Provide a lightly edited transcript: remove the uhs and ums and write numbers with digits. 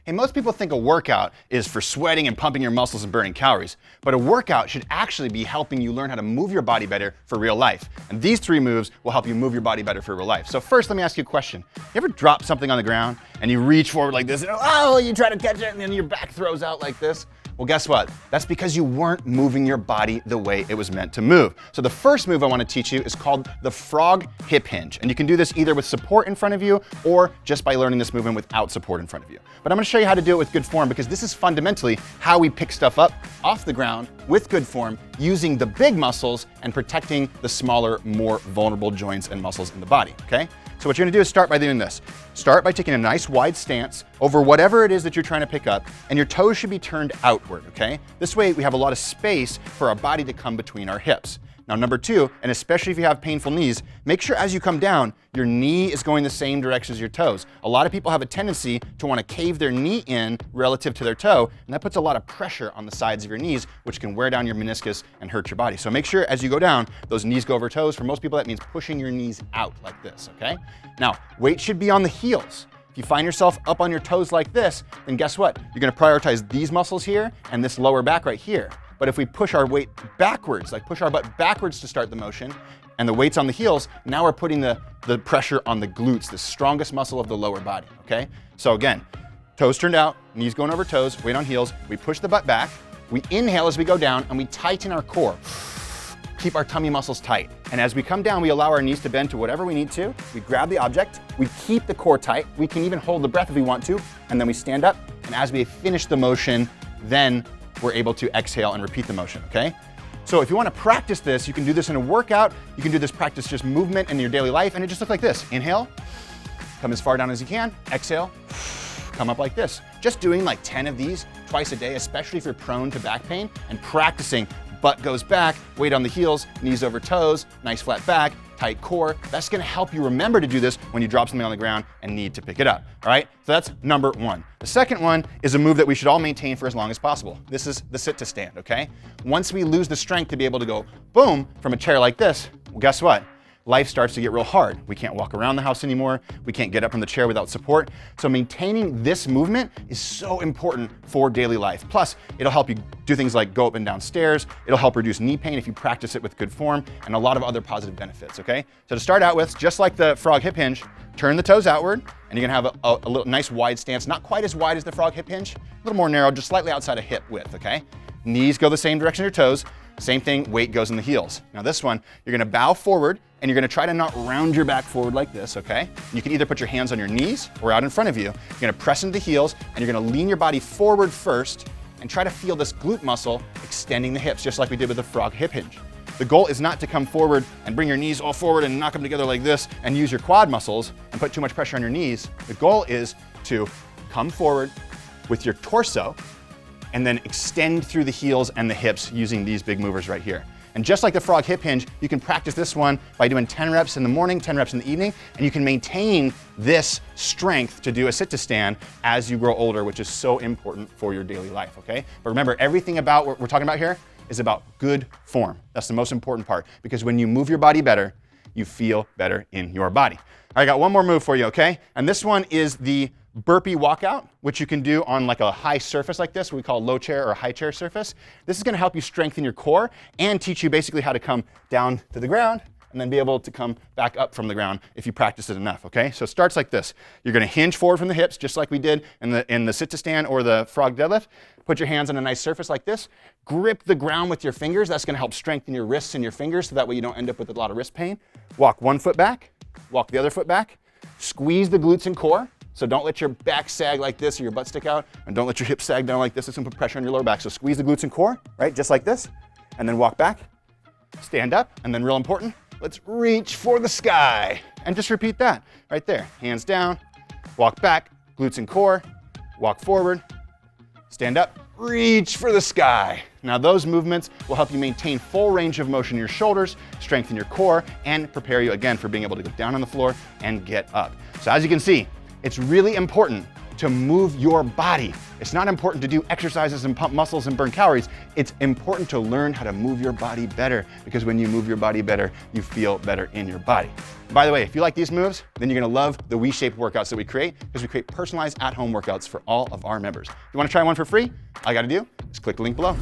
Hey, most people think a workout is for sweating and pumping your muscles and burning calories, but a workout should actually be helping you learn how to move your body better for real life. And these 3 moves will help you move your body better for real life. So first, let me ask you a question. You ever drop something on the ground and you reach forward like this, and you try to catch it and then your back throws out like this? Well, guess what? That's because you weren't moving your body the way it was meant to move. So the first move I want to teach you is called the frog hip hinge. And you can do this either with support in front of you or just by learning this movement without support in front of you. But I'm going to show you how to do it with good form, because this is fundamentally how we pick stuff up off the ground with good form, using the big muscles and protecting the smaller, more vulnerable joints and muscles in the body, okay? So what you're gonna do is start by doing this. Start by taking a nice wide stance over whatever it is that you're trying to pick up, and your toes should be turned outward, okay? This way we have a lot of space for our body to come between our hips. Now, number 2, and especially if you have painful knees, make sure as you come down, your knee is going the same direction as your toes. A lot of people have a tendency to want to cave their knee in relative to their toe, and that puts a lot of pressure on the sides of your knees, which can wear down your meniscus and hurt your body. So make sure as you go down, those knees go over toes. For most people, that means pushing your knees out like this, okay? Now, weight should be on the heels. If you find yourself up on your toes like this, then guess what? You're gonna prioritize these muscles here and this lower back right here. But if we push our weight backwards, like push our butt backwards to start the motion, and the weight's on the heels, now we're putting the pressure on the glutes, the strongest muscle of the lower body, okay? So again, toes turned out, knees going over toes, weight on heels, we push the butt back, we inhale as we go down, and we tighten our core. Keep our tummy muscles tight. And as we come down, we allow our knees to bend to whatever we need to. We grab the object, we keep the core tight, we can even hold the breath if we want to, and then we stand up, and as we finish the motion, then we're able to exhale and repeat the motion, okay? So if you want to practice this, you can do this in a workout, you can do this practice just movement in your daily life, and it just looks like this. Inhale, come as far down as you can, exhale, come up like this. Just doing like 10 of these twice a day, especially if you're prone to back pain, and practicing butt goes back, weight on the heels, knees over toes, nice flat back, tight core. That's gonna help you remember to do this when you drop something on the ground and need to pick it up, all right? So that's number 1. The second one is a move that we should all maintain for as long as possible. This is the sit to stand, okay? Once we lose the strength to be able to go boom from a chair like this, well, guess what? Life starts to get real hard. We can't walk around the house anymore. We can't get up from the chair without support. So maintaining this movement is so important for daily life. Plus, it'll help you do things like go up and down stairs. It'll help reduce knee pain if you practice it with good form, and a lot of other positive benefits, okay? So to start out with, just like the frog hip hinge, turn the toes outward, and you're gonna have a little nice wide stance, not quite as wide as the frog hip hinge, a little more narrow, just slightly outside of hip width, okay? Knees go the same direction as your toes. Same thing, weight goes in the heels. Now this one, you're gonna bow forward, and you're gonna try to not round your back forward like this, okay? You can either put your hands on your knees or out in front of you. You're gonna press into the heels, and you're gonna lean your body forward first, and try to feel this glute muscle extending the hips, just like we did with the frog hip hinge. The goal is not to come forward and bring your knees all forward and knock them together like this and use your quad muscles and put too much pressure on your knees. The goal is to come forward with your torso and then extend through the heels and the hips using these big movers right here. And just like the frog hip hinge, you can practice this one by doing 10 reps in the morning, 10 reps in the evening, and you can maintain this strength to do a sit to stand as you grow older, which is so important for your daily life, okay? But remember, everything about what we're talking about here is about good form. That's the most important part, because when you move your body better, you feel better in your body. All right, I got one more move for you, okay? And this one is the Burpee walkout, which you can do on like a high surface like this, what we call low chair or high chair surface. This is gonna help you strengthen your core and teach you basically how to come down to the ground and then be able to come back up from the ground if you practice it enough, okay? So it starts like this. You're gonna hinge forward from the hips, just like we did in the sit to stand or the frog deadlift. Put your hands on a nice surface like this. Grip the ground with your fingers. That's gonna help strengthen your wrists and your fingers so that way you don't end up with a lot of wrist pain. Walk one foot back, walk the other foot back. Squeeze the glutes and core. So don't let your back sag like this or your butt stick out, and don't let your hips sag down like this. It's gonna put pressure on your lower back. So squeeze the glutes and core, right? Just like this. And then walk back, stand up, and then real important, let's reach for the sky. And just repeat that right there. Hands down, walk back, glutes and core, walk forward, stand up, reach for the sky. Now those movements will help you maintain full range of motion in your shoulders, strengthen your core, and prepare you again for being able to go down on the floor and get up. So as you can see, it's really important to move your body. It's not important to do exercises and pump muscles and burn calories. It's important to learn how to move your body better, because when you move your body better, you feel better in your body. By the way, if you like these moves, then you're gonna love the We-shaped workouts that we create, because we create personalized at-home workouts for all of our members. If you wanna try one for free, all you gotta do is click the link below.